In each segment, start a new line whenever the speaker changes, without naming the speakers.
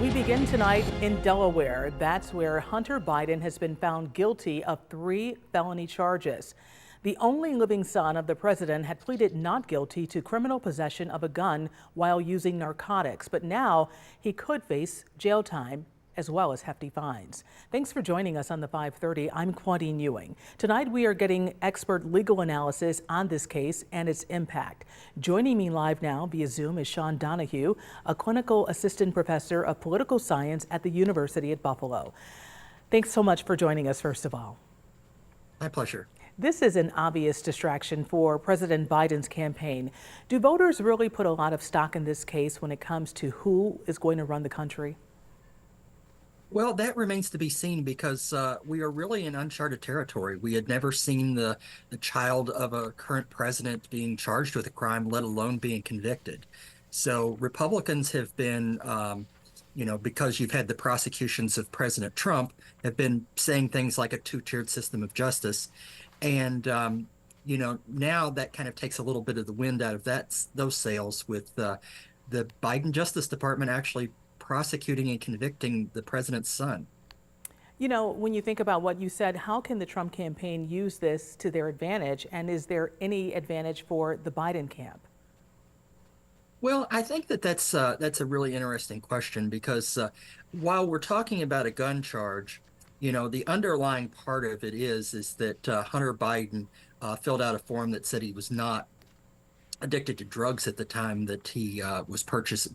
We begin tonight in Delaware. That's where Hunter Biden has been found guilty of 3 felony charges. The only living son of the president had pleaded not guilty to criminal possession of a gun while using narcotics, but now he could face jail time as well as hefty fines. Thanks for joining us on the 5:30. I'm Claudine Ewing. Tonight we are getting expert legal analysis on this case and its impact. Joining me live now via Zoom is Sean Donahue, a clinical assistant professor of political science at the University at Buffalo. Thanks so much for joining us, first of all.
My pleasure.
This is an obvious distraction for President Biden's campaign. Do voters really put a lot of stock in this case when it comes to who is going to run the country?
Well, that remains to be seen because we are really in uncharted territory. We had never seen the child of a current president being charged with a crime, let alone being convicted. So Republicans have been, because you've had the prosecutions of President Trump, have been saying things like a two-tiered system of justice. And, now that kind of takes a little bit of the wind out of those sails with the Biden Justice Department actually prosecuting and convicting the president's son.
You know, when you think about what you said, how can the Trump campaign use this to their advantage? And is there any advantage for the Biden camp?
Well, I think that's a really interesting question because while we're talking about a gun charge, the underlying part of it is that Hunter Biden filled out a form that said he was not addicted to drugs at the time that he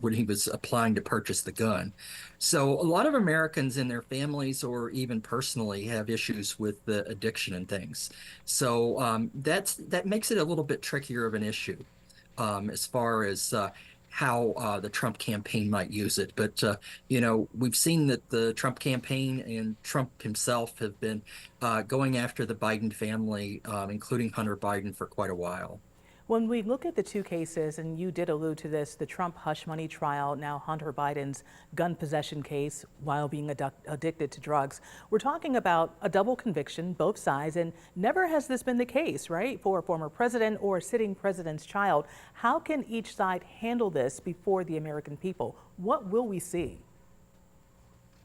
when he was applying to purchase the gun. So a lot of Americans in their families or even personally have issues with the addiction and things. So that makes it a little bit trickier of an issue as far as how the Trump campaign might use it. But, we've seen that the Trump campaign and Trump himself have been going after the Biden family, including Hunter Biden, for quite a while.
When we look at the two cases, and you did allude to this, the Trump hush money trial, now Hunter Biden's gun possession case while being addicted to drugs, we're talking about a double conviction, both sides, and never has this been the case, right, for a former president or a sitting president's child. How can each side handle this before the American people? What will we see?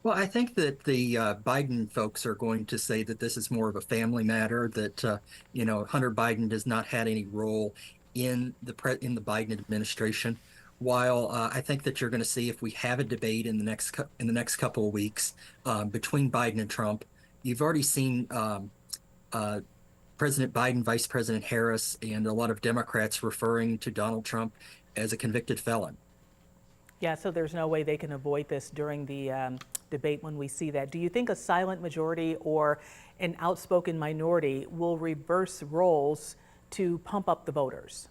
Well, I think that the Biden folks are going to say that this is more of a family matter, that Hunter Biden does not have any role in the Biden administration. While I think that you're going to see if we have a debate in the next couple of weeks between Biden and Trump, you've already seen President Biden, Vice President Harris, and a lot of Democrats referring to Donald Trump as a convicted felon.
Yeah, so there's no way they can avoid this during the debate when we see that. Do you think a silent majority or an outspoken minority will reverse roles to pump up the voters?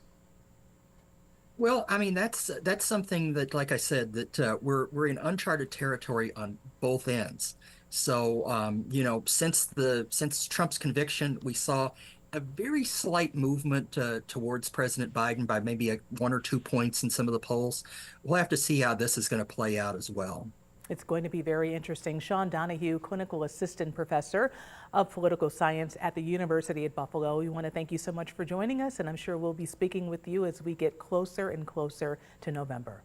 Well, I mean that's something that, like I said, that we're in uncharted territory on both ends. So since Trump's conviction, we saw a very slight movement towards President Biden by maybe 1 or 2 points in some of the polls. We'll have to see how this is going to play out as well.
It's going to be very interesting. Sean Donahue, clinical assistant professor of political science at the University at Buffalo. We want to thank you so much for joining us, and I'm sure we'll be speaking with you as we get closer and closer to November.